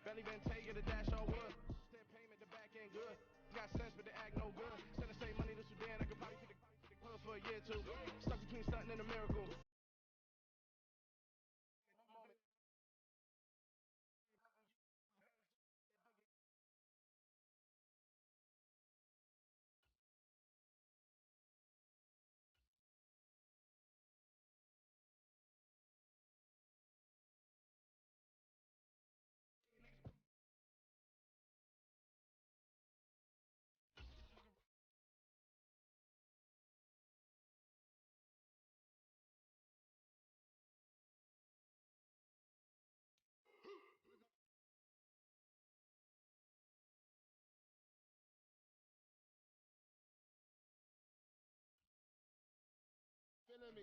Belly been taking the dash all wood. Said payment, the back end good. Got sense, but the act no good. Send the same money to Sudan. I could probably take the clothes for a year or two. Stuck between something and a miracle. Feeling me.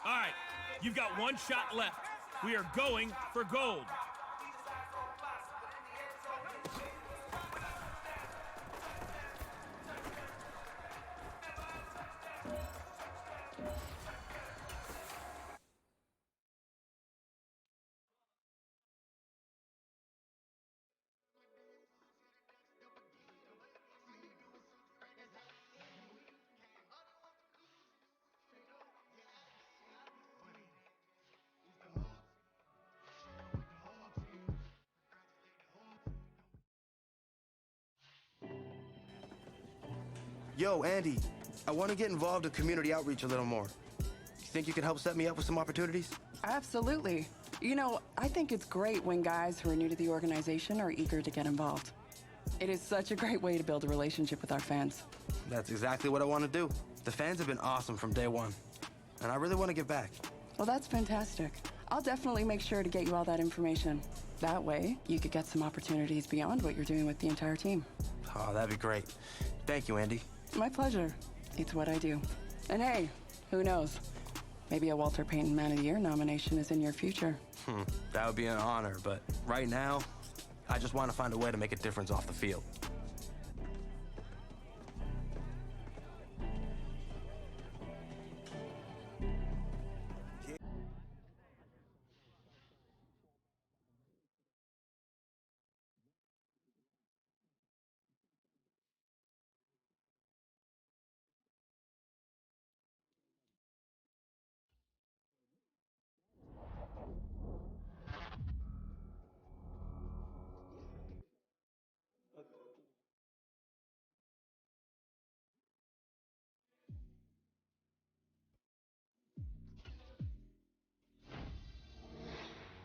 All right, you've got one shot left. We are going for gold. Yo, Andy, I want to get involved in community outreach a little more. You think you could help set me up with some opportunities? Absolutely. You know, I think it's great when guys who are new to the organization are eager to get involved. It is such a great way to build a relationship with our fans. That's exactly what I want to do. The fans have been awesome from day one, and I really want to give back. Well, that's fantastic. I'll definitely make sure to get you all that information. That way, you could get some opportunities beyond what you're doing with the entire team. Oh, that'd be great. Thank you, Andy. My pleasure. It's what I do. And hey, who knows? Maybe a Walter Payton Man of the Year nomination is in your future. That would be an honor, but right now, I just want to find a way to make a difference off the field.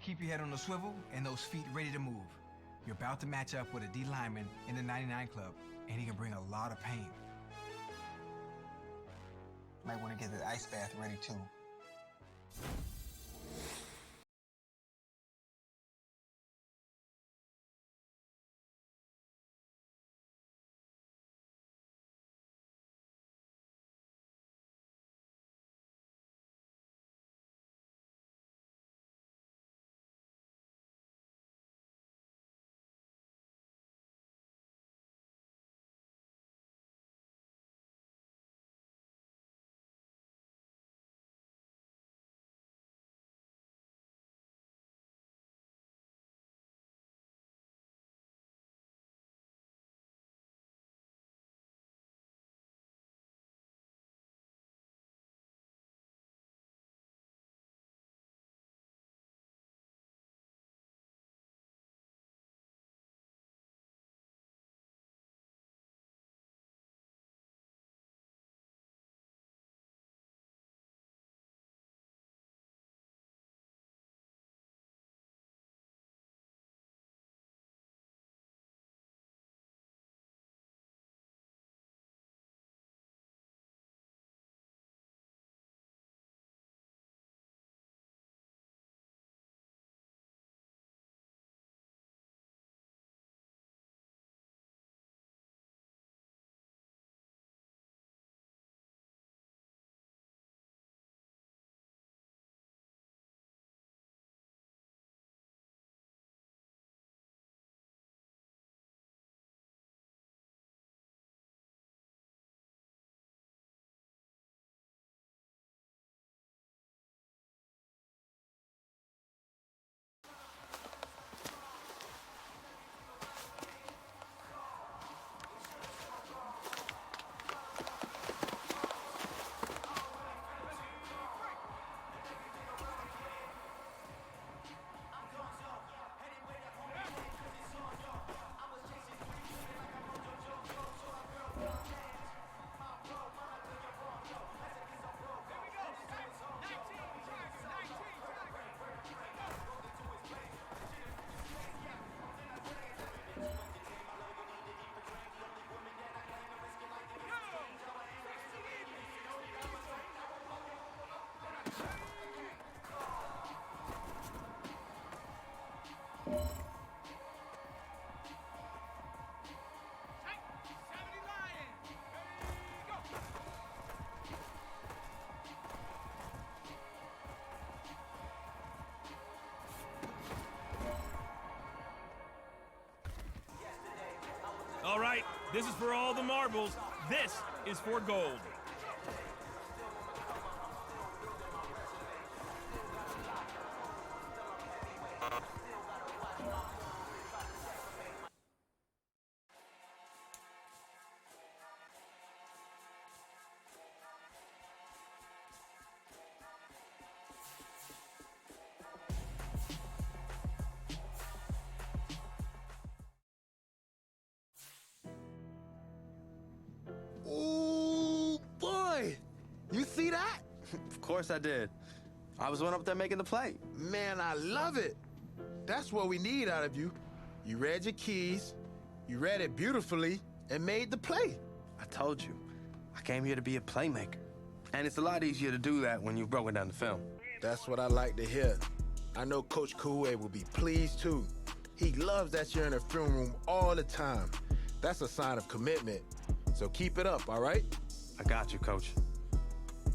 Keep your head on the swivel and those feet ready to move. You're about to match up with a D lineman in the 99 Club, and he can bring a lot of pain. Might want to get the ice bath ready too. This is for all the marbles. This is for gold. Ooh, boy! You see that? Of course I did. I was one up there making the play. Man, I love it. That's what we need out of you. You read your keys, you read it beautifully, and made the play. I told you, I came here to be a playmaker. And it's a lot easier to do that when you've broken down the film. That's what I like to hear. I know Coach Koué will be pleased, too. He loves that you're in the film room all the time. That's a sign of commitment. So keep it up, all right? I got you, Coach.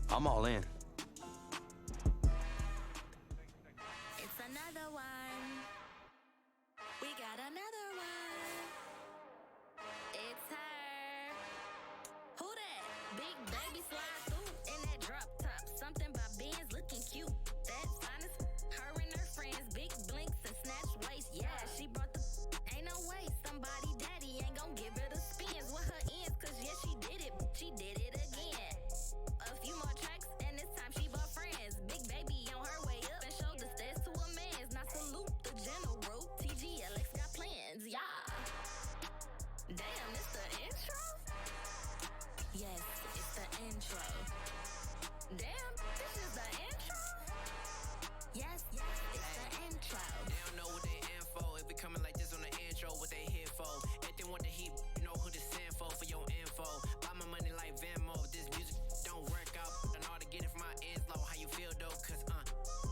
I'm all in. It's another one. We got another one. It's her. Who that? Big baby slide through in that drop top. Something about Benz looking cute. That's honest. Her and her friends, big blinks and snatch waist. Yeah, she brought the. Ain't no way somebody daddy ain't gon' give her the spins with her ends. Cause yeah, she did it. She did it again. A few more tracks and this time she brought friends. Big baby on her way up and showed the stairs to a man's. Now salute the general. TGLX got plans, yeah. Damn, it's the intro? Yes, it's the intro. Damn, this is the intro? Yes, it's the intro. They don't know what they in for. If it coming like this on the intro, what they here for? If they want the heat, you know who to send for your info. Buy my money like Venmo. This music don't work out. And all to get it from my ends low. How you feel though? Cause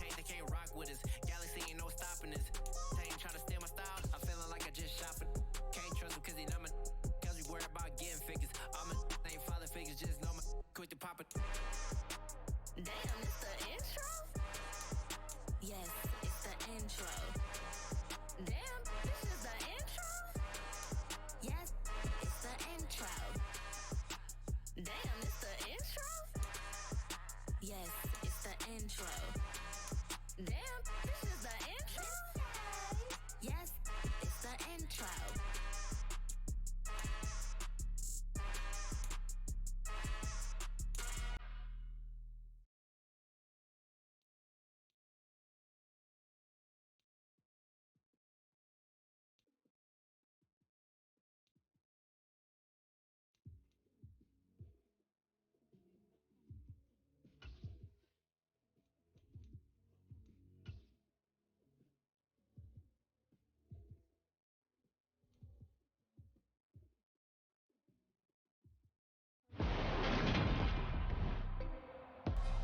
hey, they can't rock with us. Galaxy ain't no stopping us. They ain't trying to steal my style. I'm feeling like I just shot it. Can't trust them cause they not my. Cause we worried about getting figures. All my ain't father figures. Just know my quick to pop it. Damn, it's the intro? Yes, it's the intro. Damn, this is the intro? Yes, it's the intro. Damn, it's the intro? Yes, it's the intro. Damn, this is the intro? Yes, it's the intro.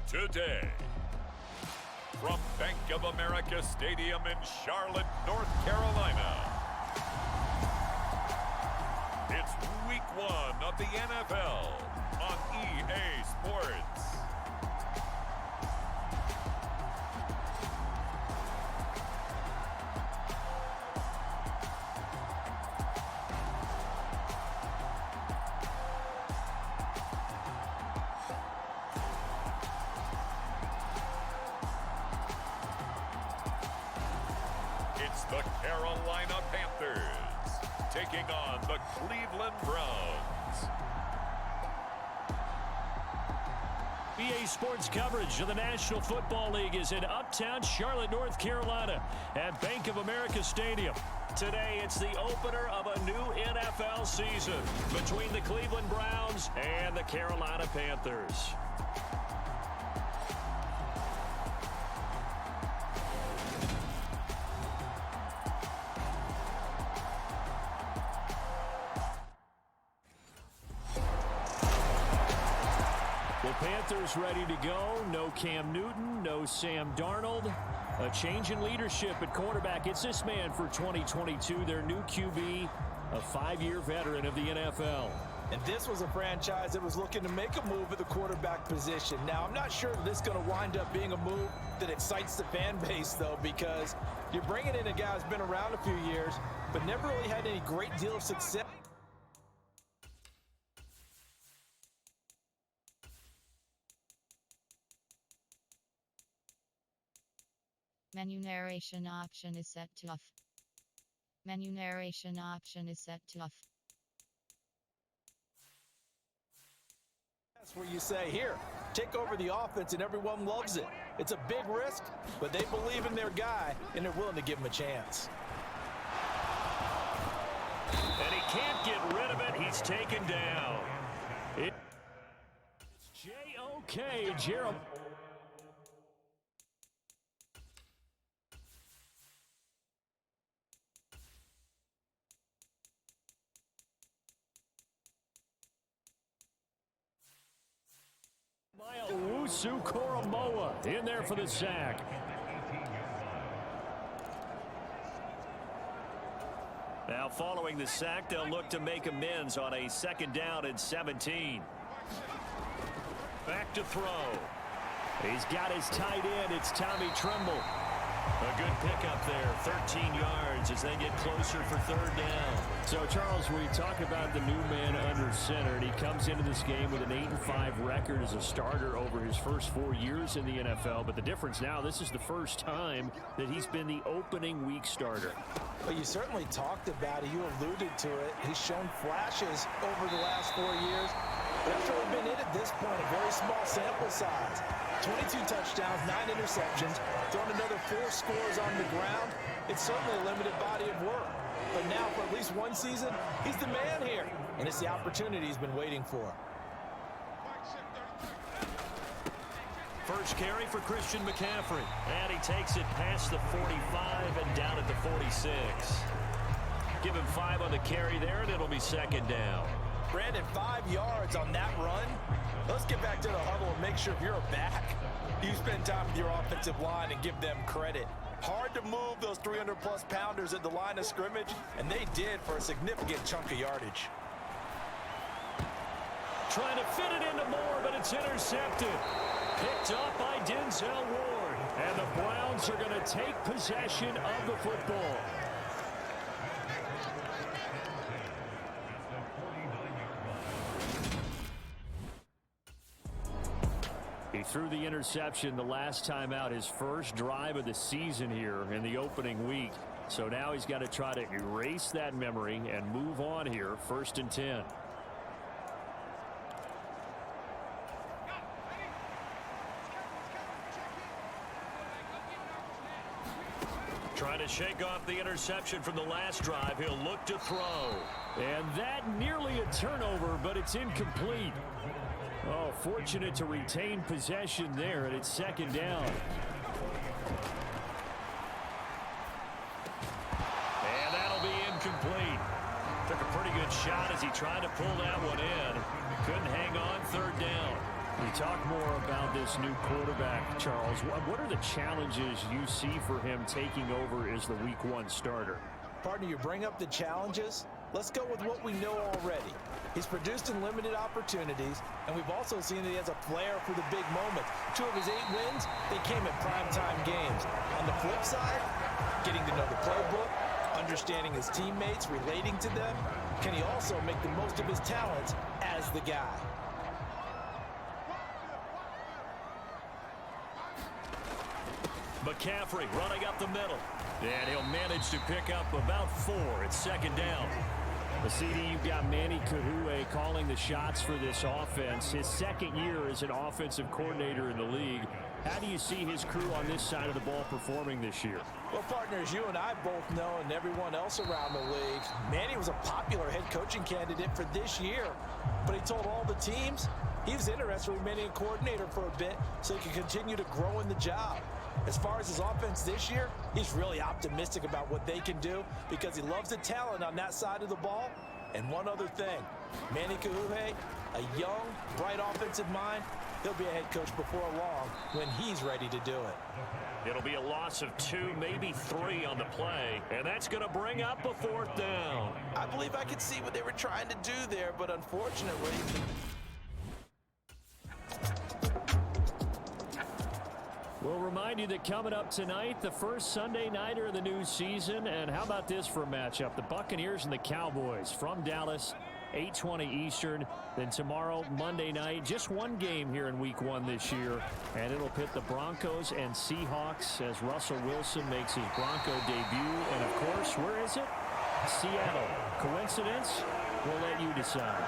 Today, from Bank of America Stadium in Charlotte, North Carolina, it's Week 1 of the NFL on EA Sports. It's the Carolina Panthers taking on the Cleveland Browns. EA Sports coverage of the National Football League is in uptown Charlotte, North Carolina at Bank of America Stadium. Today, it's the opener of a new NFL season between the Cleveland Browns and the Carolina Panthers. Panthers ready to go. No Cam Newton, no Sam Darnold. A change in leadership at quarterback. It's this man for 2022, their new QB, a 5-year veteran of the NFL. And this was a franchise that was looking to make a move at the quarterback position. Now, I'm not sure if this is going to wind up being a move that excites the fan base, though, because you're bringing in a guy who's been around a few years, but never really had any great deal of success. Menu narration option is set to off. Menu narration option is set to off. That's where you say, here, take over the offense, and everyone loves it. It's a big risk, but they believe in their guy, and they're willing to give him a chance. And he can't get rid of it. He's taken down. It's J.O.K. Jeremiah. Owusu Koromoa in there for the sack. Now following the sack, they'll look to make amends on a 2nd down and 17. Back to throw. He's got his tight end. It's Tommy Tremble. A good pickup there, 13 yards as they get closer for 3rd down. So, Charles, we talk about the new man under center, and he comes into this game with an 8-5 record as a starter over his first 4 years in the NFL. But the difference now, this is the first time that he's been the opening week starter. Well, you certainly talked about it. You alluded to it. He's shown flashes over the last 4 years. But after we've been in at this point, a very small sample size. 22 touchdowns, 9 interceptions, thrown another 4 scores on the ground. It's certainly a limited body of work. But now, for at least one season, he's the man here. And it's the opportunity he's been waiting for. First carry for Christian McCaffrey. And he takes it past the 45 and down at the 46. Give him 5 on the carry there, and it'll be 2nd down. Brandon, 5 yards on that run. Let's get back to the huddle and make sure if you're a back, you spend time with your offensive line and give them credit. Hard to move those 300-plus pounders at the line of scrimmage, and they did for a significant chunk of yardage. Trying to fit it into Moore, but it's intercepted. Picked up by Denzel Ward. And the Browns are going to take possession of the football. He threw the interception the last time out, his first drive of the season here in the opening week. So now he's got to try to erase that memory and move on here, 1st and 10. Trying to shake off the interception from the last drive. He'll look to throw. And that nearly a turnover, but it's incomplete. Oh, fortunate to retain possession there, and it's 2nd down. And that'll be incomplete. Took a pretty good shot as he tried to pull that one in. Couldn't hang on, 3rd down. We talk more about this new quarterback, Charles. What are the challenges you see for him taking over as the Week 1 starter? Partner, you bring up the challenges. Let's go with what we know already. He's produced in limited opportunities, and we've also seen that he has a flair for the big moments. 2 of his 8 wins, they came in primetime games. On the flip side, getting to know the playbook, understanding his teammates, relating to them. Can he also make the most of his talents as the guy? McCaffrey running up the middle. And he'll manage to pick up about 4. It's 2nd down. The CD, you've got Manny Kahue calling the shots for this offense. His 2nd year as an offensive coordinator in the league. How do you see his crew on this side of the ball performing this year? Well, partners, you and I both know, and everyone else around the league, Manny was a popular head coaching candidate for this year. But he told all the teams he was interested in remaining a coordinator for a bit so he could continue to grow in the job. As far as his offense this year, he's really optimistic about what they can do because he loves the talent on that side of the ball. And one other thing, Manny Kahue, a young, bright offensive mind, he'll be a head coach before long when he's ready to do it. It'll be a loss of 2, maybe 3 on the play, and that's going to bring up a 4th down. I believe I could see what they were trying to do there, but unfortunately... We'll remind you that coming up tonight, the first Sunday nighter of the new season. And how about this for a matchup? The Buccaneers and the Cowboys from Dallas 8:20 Eastern. Then tomorrow, Monday night, just one game here in Week 1 this year, and it'll pit the Broncos and Seahawks as Russell Wilson makes his Bronco debut. And, of course, where is it? Seattle. Coincidence? We'll let you decide.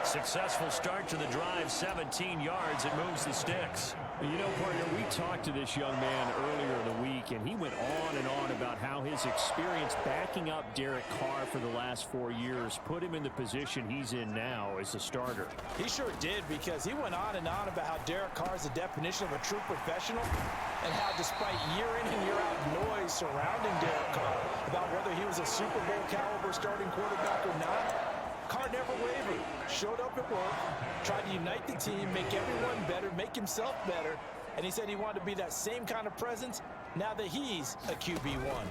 Successful start to the drive, 17 yards. It moves the sticks. You know, partner, we talked to this young man earlier in the week, and he went on and on about how his experience backing up Derek Carr for the last 4 years put him in the position he's in now as a starter. He sure did, because he went on and on about how Derek Carr is the definition of a true professional, and how despite year in and year out noise surrounding Derek Carr about whether he was a Super Bowl caliber starting quarterback or not, Carr never wavered, showed up at work, tried to unite the team, make everyone better, make himself better, and he said he wanted to be that same kind of presence now that he's a QB1.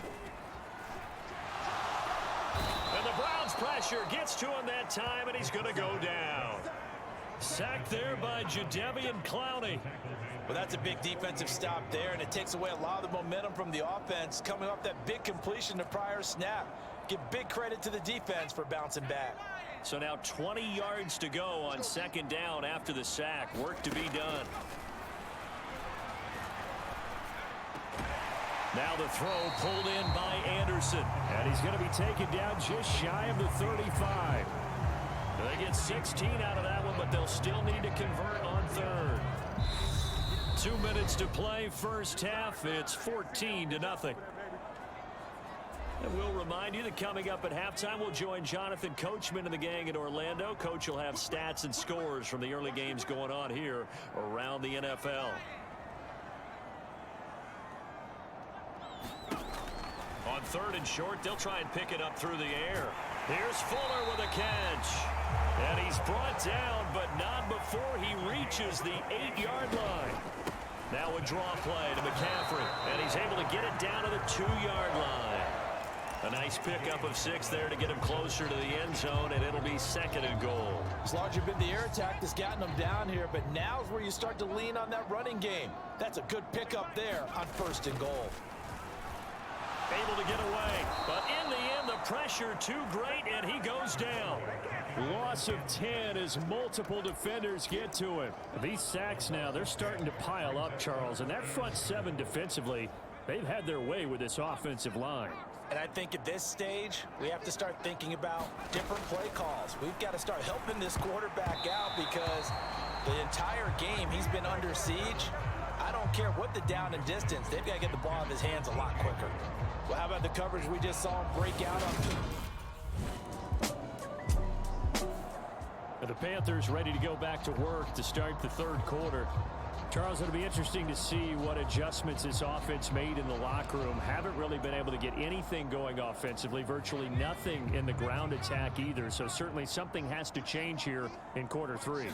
And the Browns' pressure gets to him that time, and he's going to go down. Sacked there by Jadeveon Clowney. Well, that's a big defensive stop there, and it takes away a lot of the momentum from the offense coming off that big completion the prior snap. Give big credit to the defense for bouncing back. So now 20 yards to go on second down after the sack. Work to be done. Now the throw pulled in by Anderson. And he's going to be taken down just shy of the 35. They get 16 out of that one, but they'll still need to convert on third. 2 minutes to play first half. It's 14-0. And we'll remind you that coming up at halftime, we'll join Jonathan Coachman and the gang in Orlando. Coach will have stats and scores from the early games going on here around the NFL. On third and short, they'll try and pick it up through the air. Here's Fuller with a catch. And he's brought down, but not before he reaches the 8-yard line. Now a draw play to McCaffrey, and he's able to get it down to the 2-yard line. A nice pickup of 6 there to get him closer to the end zone, and it'll be second and goal. It's largely been the air attack that's gotten them down here, but now's where you start to lean on that running game. That's a good pickup there on first and goal. Able to get away, but in the end, the pressure too great, and he goes down. Loss of 10 as multiple defenders get to him. These sacks now, they're starting to pile up, Charles, and that front 7 defensively, they've had their way with this offensive line. And I think at this stage, we have to start thinking about different play calls. We've got to start helping this quarterback out because the entire game he's been under siege. I don't care what the down and distance. They've got to get the ball in his hands a lot quicker. Well, how about the coverage we just saw him break out on? The Panthers ready to go back to work to start the third quarter. Charles, it'll be interesting to see what adjustments this offense made in the locker room. Haven't really been able to get anything going offensively, virtually nothing in the ground attack either. So certainly something has to change here in quarter 3.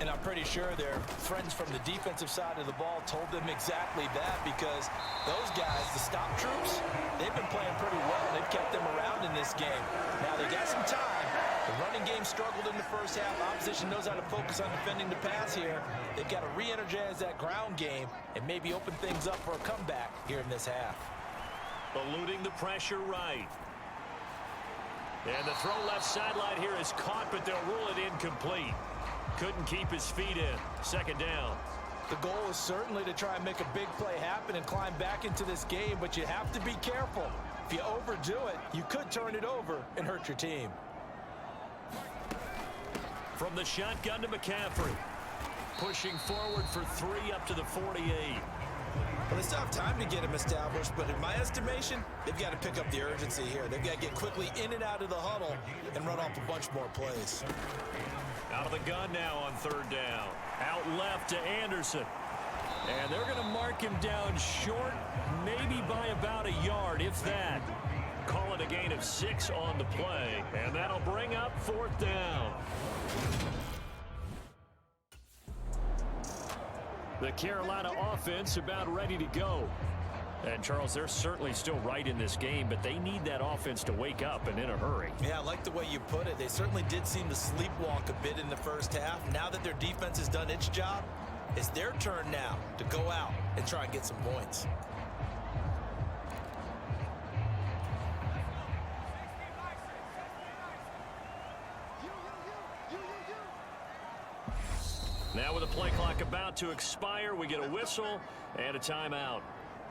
And I'm pretty sure their friends from the defensive side of the ball told them exactly that, because those guys, the stop troops, they've been playing pretty well. They've kept them around in this game. Now they got some time. The running game struggled in the first half. Opposition knows how to focus on defending the pass here. They've got to re-energize that ground game and maybe open things up for a comeback here in this half. Eluding the pressure right. And the throw left sideline here is caught, but they'll rule it incomplete. Couldn't keep his feet in. Second down. The goal is certainly to try and make a big play happen and climb back into this game, but you have to be careful. If you overdo it, you could turn it over and hurt your team. From the shotgun to McCaffrey. Pushing forward for 3 up to the 48. Well, they still have time to get him established, but in my estimation, they've got to pick up the urgency here. They've got to get quickly in and out of the huddle and run off a bunch more plays. Out of the gun now on third down. Out left to Anderson. And they're going to mark him down short, maybe by about a yard, if that. Call it a gain of 6 on the play, and that'll bring up fourth down. The Carolina offense about ready to go. And, Charles, they're certainly still right in this game, but they need that offense to wake up and in a hurry. Yeah, I like the way you put it. They certainly did seem to sleepwalk a bit in the first half. Now that their defense has done its job, it's their turn now to go out and try and get some points. Now with the play clock about to expire, we get a whistle and a timeout.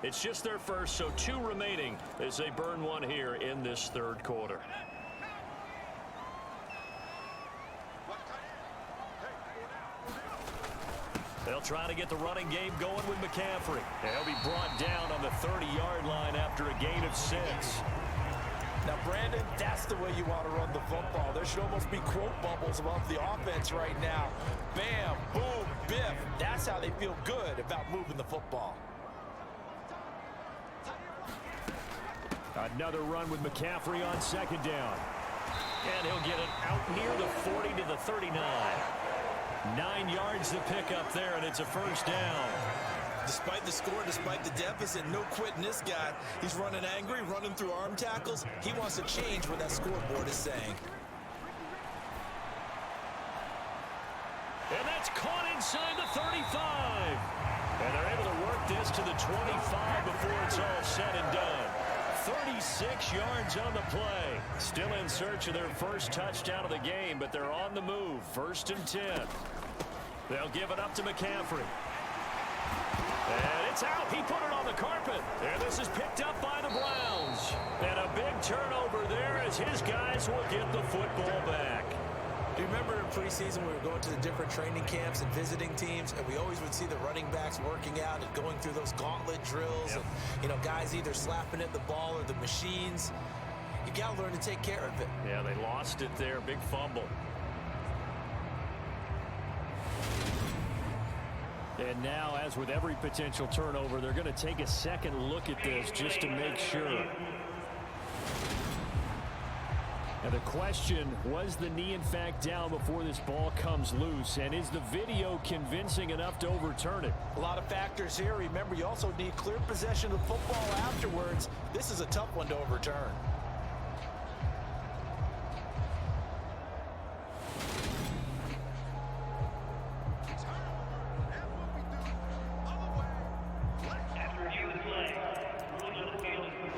It's just their first, so 2 remaining as they burn one here in this third quarter. They'll try to get the running game going with McCaffrey. And he'll be brought down on the 30-yard line after a gain of 6. Now, Brandon, that's the way you want to run the football. There should almost be quote bubbles above the offense right now. Bam, boom, biff. That's how they feel good about moving the football. Another run with McCaffrey on second down. And he'll get it out near the 40 to the 39. 9 yards to pick up there, and it's a first down. Despite the score, despite the deficit, no quitting this guy. He's running angry, running through arm tackles. He wants to change what that scoreboard is saying. And that's caught inside the 35. And they're able to work this to the 25 before it's all said and done. 36 yards on the play. Still in search of their first touchdown of the game, but they're on the move. 1st and 10. They'll give it up to McCaffrey. And it's out. He put it on the carpet. And this is picked up by the Browns. And a big turnover there as his guys will get the football back. Do you remember in preseason we were going to the different training camps and visiting teams, and we always would see the running backs working out and going through those gauntlet drills, and, you know, guys either slapping at the ball or the machines. You got to learn to take care of it. Yeah, they lost it there. Big fumble. And now, as with every potential turnover, they're going to take a second look at this just to make sure. And the question, was the knee in fact down before this ball comes loose? And is the video convincing enough to overturn it? A lot of factors here. Remember, you also need clear possession of the football afterwards. This is a tough one to overturn.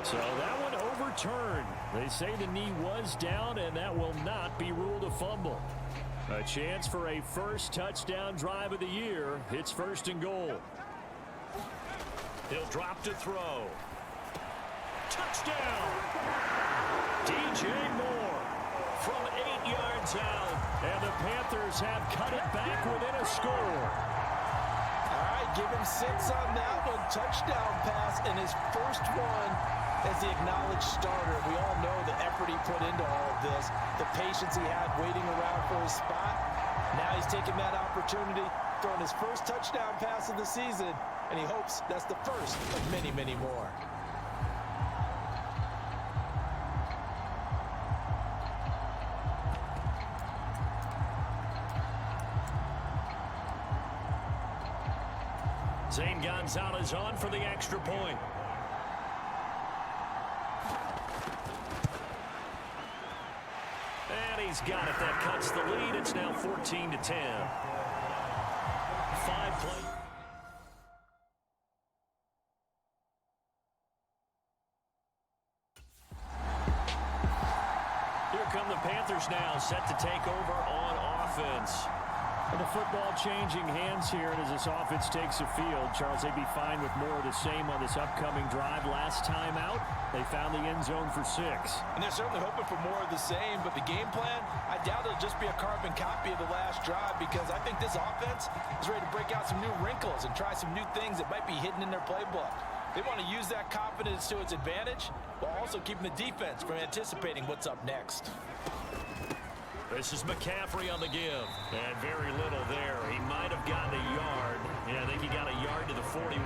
So that one overturned. They say the knee was down, and that will not be ruled a fumble. A chance for a first touchdown drive of the year. It's 1st and goal. He'll drop to throw. Touchdown! DJ Moore from 8 yards out, and the Panthers have cut it back within a score. All right, give him 6 on that one. Touchdown pass, and his first one as the acknowledged starter. We all know the effort he put into all of this, the patience he had waiting around for his spot. Now he's taking that opportunity, throwing his first touchdown pass of the season, and he hopes that's the first of many, many more. Zane Gonzalez on for the extra point. And he's got it. That cuts the lead. It's now 14-10. 5 play. Here come the Panthers now, set to take over on offense. And the football changing hands here, and as this offense takes the field, Charles, they'd be fine with more of the same on this upcoming drive. Last time out, they found the end zone for 6. And they're certainly hoping for more of the same, but the game plan, I doubt it'll just be a carbon copy of the last drive, because I think this offense is ready to break out some new wrinkles and try some new things that might be hidden in their playbook. They want to use that confidence to its advantage while also keeping the defense from anticipating what's up next. This is McCaffrey on the give. And very little there. He might have gotten a yard. Yeah, I think he got a yard to the 41.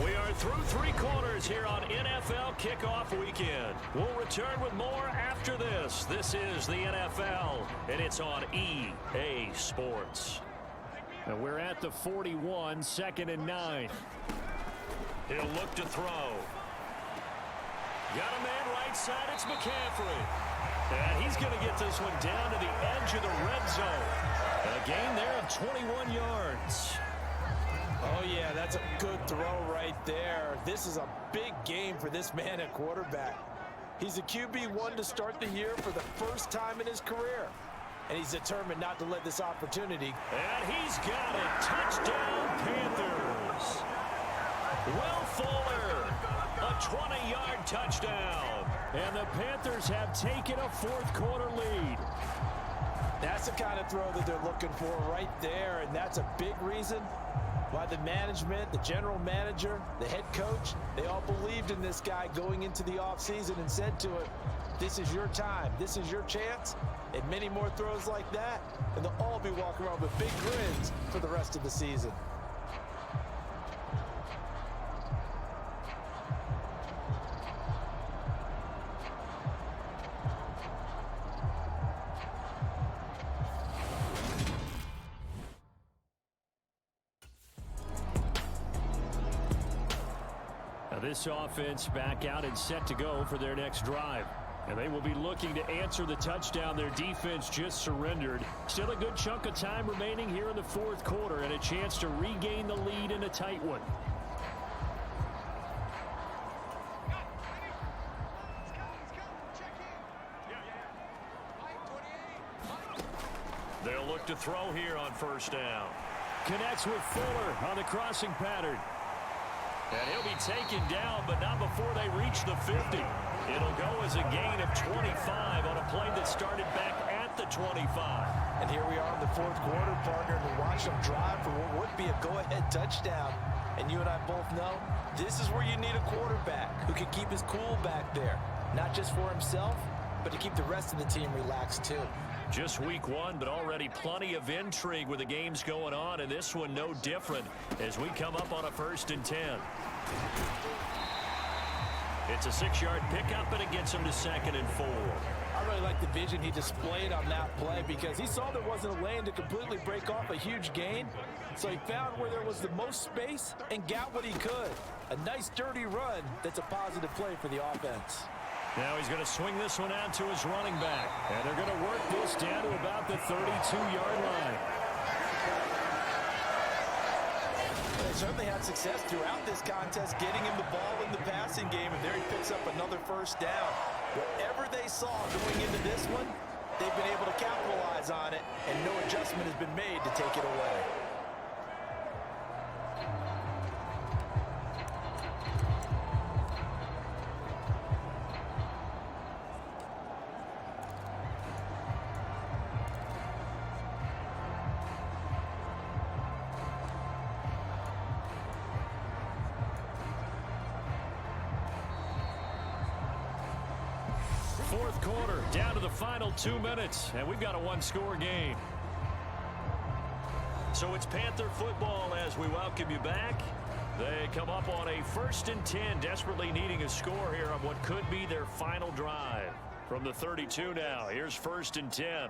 We are through 3 quarters here on NFL Kickoff Weekend. We'll return with more after this. This is the NFL, and it's on EA Sports. And we're at the 41, 2nd and 9. He'll look to throw. Got a man right side. It's McCaffrey. And he's going to get this one down to the edge of the red zone. A gain there of 21 yards. Oh, yeah, that's a good throw right there. This is a big game for this man at quarterback. He's a QB1 to start the year for the first time in his career. And he's determined not to let this opportunity. And he's got it. Touchdown, Panthers. Will Fuller, a 20-yard touchdown. And the Panthers have taken a fourth-quarter lead. That's the kind of throw that they're looking for right there, and that's a big reason why the management, the general manager, the head coach, they all believed in this guy going into the offseason and said to him, this is your time, this is your chance, and many more throws like that, and they'll all be walking around with big grins for the rest of the season. This offense back out and set to go for their next drive. And they will be looking to answer the touchdown their defense just surrendered. Still a good chunk of time remaining here in the fourth quarter and a chance to regain the lead in a tight one. They'll look to throw here on first down. Connects with Fuller on the crossing pattern. And he'll be taken down, but not before they reach the 50. It'll go as a gain of 25 on a play that started back at the 25. And here we are in the fourth quarter, partner, to watch them drive for what would be a go-ahead touchdown. And you and I both know this is where you need a quarterback who can keep his cool back there. Not just for himself, but to keep the rest of the team relaxed too. Just week one, but already plenty of intrigue with the games going on, and this one no different as we come up on a 1st and 10. It's a 6-yard pickup, and it gets him to 2nd and 4. I really like the vision he displayed on that play because he saw there wasn't a lane to completely break off a huge gain. So he found where there was the most space and got what he could. A nice dirty run that's a positive play for the offense. Now he's going to swing this one out to his running back. And they're going to work this down to about the 32-yard line. They certainly had success throughout this contest, getting him the ball in the passing game, and there he picks up another first down. Whatever they saw going into this one, they've been able to capitalize on it, and no adjustment has been made to take it away. Fourth quarter, down to the final 2 minutes, and we've got a one-score game. So it's Panther football as we welcome you back. They come up on a 1st and 10, desperately needing a score here on what could be their final drive. From the 32 now, here's 1st and 10.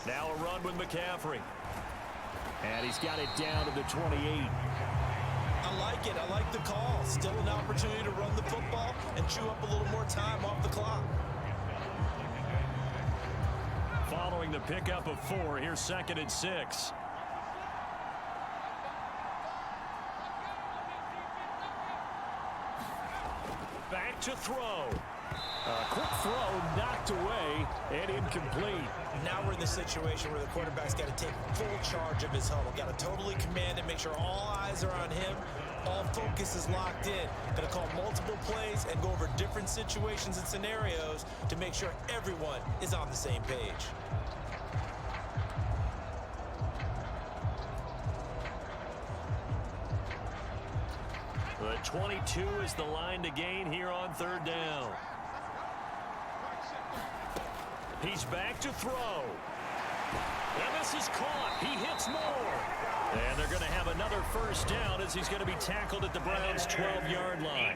Now a run with McCaffrey. And he's got it down to the 28. I like it. I like the call. Still an opportunity to run the football and chew up a little more time off the clock. Following the pickup of 4, here's 2nd and 6. Back to throw. A quick throw knocked away and incomplete. Now we're in the situation where the quarterback's got to take full charge of his huddle. Got to totally command it, make sure all eyes are on him. All focus is locked in. Got to call multiple plays and go over different situations and scenarios to make sure everyone is on the same page. The 22 is the line to gain here on 3rd down. He's back to throw. And this is caught. He hits more. And they're going to have another first down as he's going to be tackled at the Browns' 12-yard line.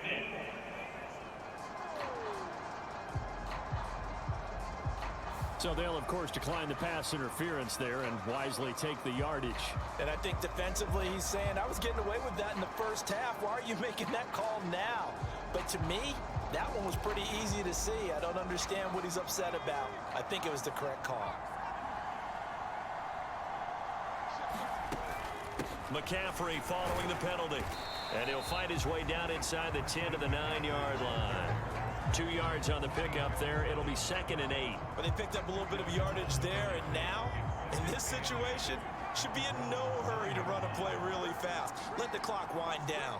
So they'll, of course, decline the pass interference there and wisely take the yardage. And I think defensively he's saying, I was getting away with that in the first half. Why are you making that call now? But to me, that one was pretty easy to see. I don't understand what he's upset about. I think it was the correct call. McCaffrey following the penalty. And he'll fight his way down inside the 10 to the 9-yard line. 2 yards on the pickup there. It'll be 2nd and 8. But they picked up a little bit of yardage there, and now, in this situation, should be in no hurry to run a play really fast. Let the clock wind down.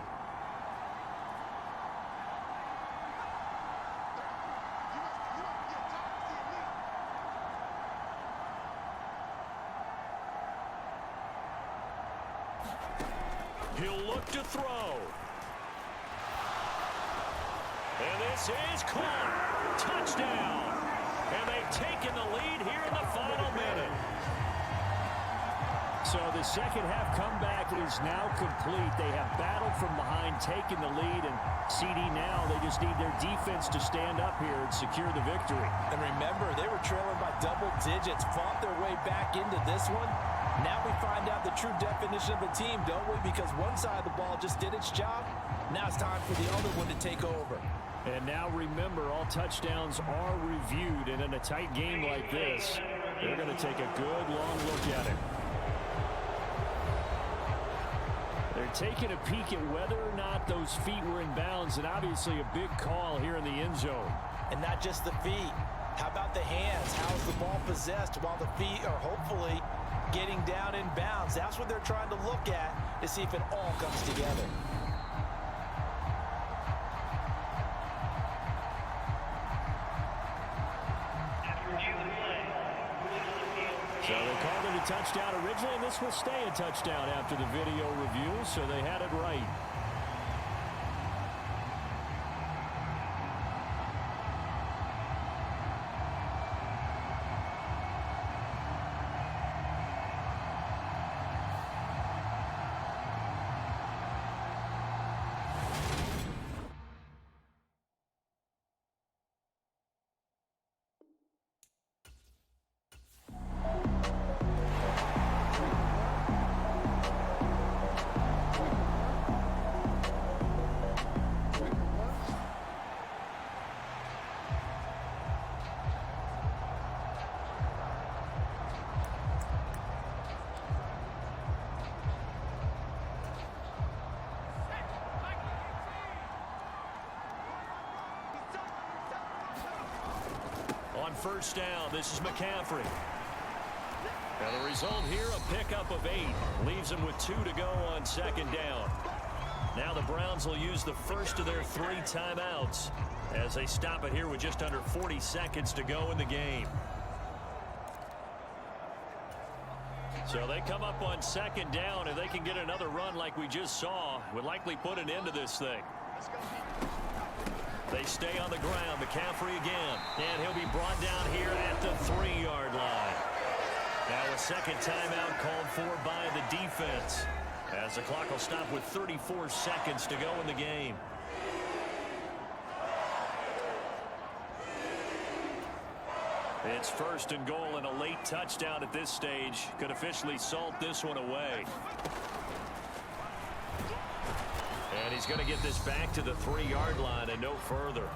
He'll look to throw. And this is caught. Touchdown. And they've taken the lead here in the final minute. So the second half comeback is now complete. They have battled from behind, taken the lead, and CD now, they just need their defense to stand up here and secure the victory. And remember, they were trailing by double digits, fought their way back into this one. Now we find out the true definition of the team, don't we? Because one side of the ball just did its job. Now it's time for the other one to take over. And now remember, all touchdowns are reviewed, and in a tight game like this, they're going to take a good long look at it. They're taking a peek at whether or not those feet were in bounds, and obviously a big call here in the end zone. And not just the feet. How about the hands? How's the ball possessed while the feet are hopefully getting down in bounds? That's what they're trying to look at to see if it all comes together. So they called it a touchdown originally, and this will stay a touchdown after the video review, so they had it right. On first down, this is McCaffrey. And the result here, a pickup of 8. Leaves them with 2 to go on second down. Now the Browns will use the first of their 3 timeouts as they stop it here with just under 40 seconds to go in the game. So they come up on second down, and they can get another run like we just saw. Would likely put an end to this thing. They stay on the ground. McCaffrey again. And he'll be brought down here at the 3-yard line. Now a second timeout called for by the defense, as the clock will stop with 34 seconds to go in the game. It's first and goal, and a late touchdown at this stage could officially salt this one away. And he's going to get this back to the 3-yard line and no further.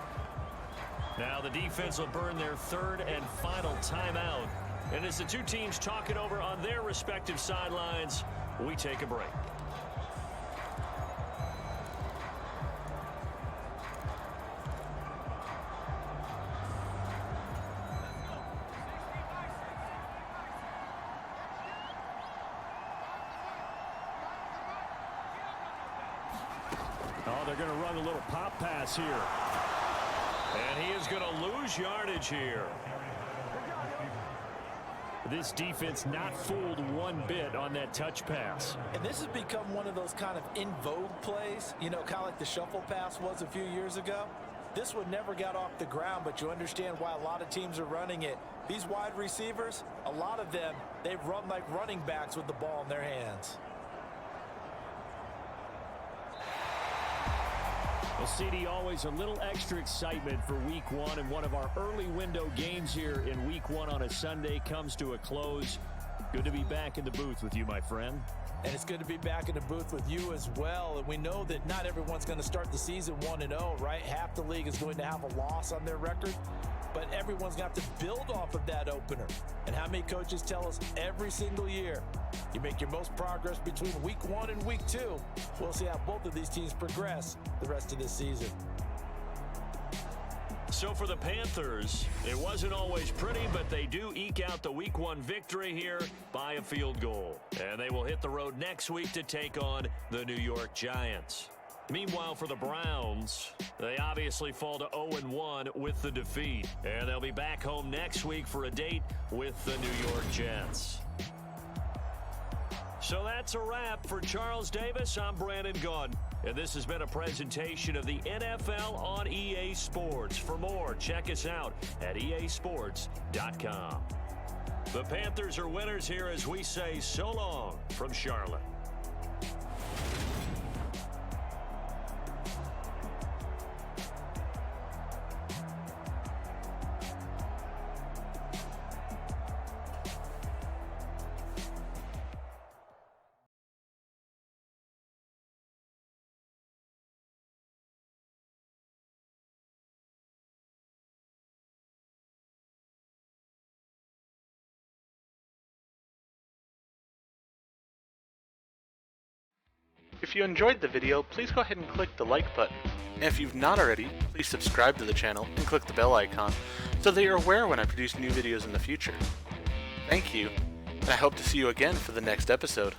Now the defense will burn their 3rd and final timeout. And as the two teams talk it over on their respective sidelines, we take a break. Oh, they're going to run a little pop pass here. And he is going to lose yardage here. This defense not fooled one bit on that touch pass. And this has become one of those kind of in vogue plays, you know, kind of like the shuffle pass was a few years ago. This one never got off the ground, but you understand why a lot of teams are running it. These wide receivers, a lot of them, they run like running backs with the ball in their hands. Well, CD, always a little extra excitement for Week 1, and one of our early window games here in Week 1 on a Sunday comes to a close. Good to be back in the booth with you, my friend. And it's good to be back in the booth with you as well. And we know that not everyone's going to start the season 1-0, right? Half the league is going to have a loss on their record. But everyone's going to have to build off of that opener. And how many coaches tell us every single year, You make your most progress between week 1 and week 2. We'll see how both of these teams progress the rest of this season. So for the Panthers, it wasn't always pretty, but they do eke out the week 1 victory here by a field goal. And they will hit the road next week to take on the New York Giants. Meanwhile, for the Browns, they obviously fall to 0-1 with the defeat. And they'll be back home next week for a date with the New York Jets. So that's a wrap. For Charles Davis, I'm Brandon Gaudin. And this has been a presentation of the NFL on EA Sports. For more, check us out at easports.com. The Panthers are winners here as we say so long from Charlotte. If you enjoyed the video, please go ahead and click the like button. And if you've not already, please subscribe to the channel and click the bell icon so that you're aware when I produce new videos in the future. Thank you, and I hope to see you again for the next episode.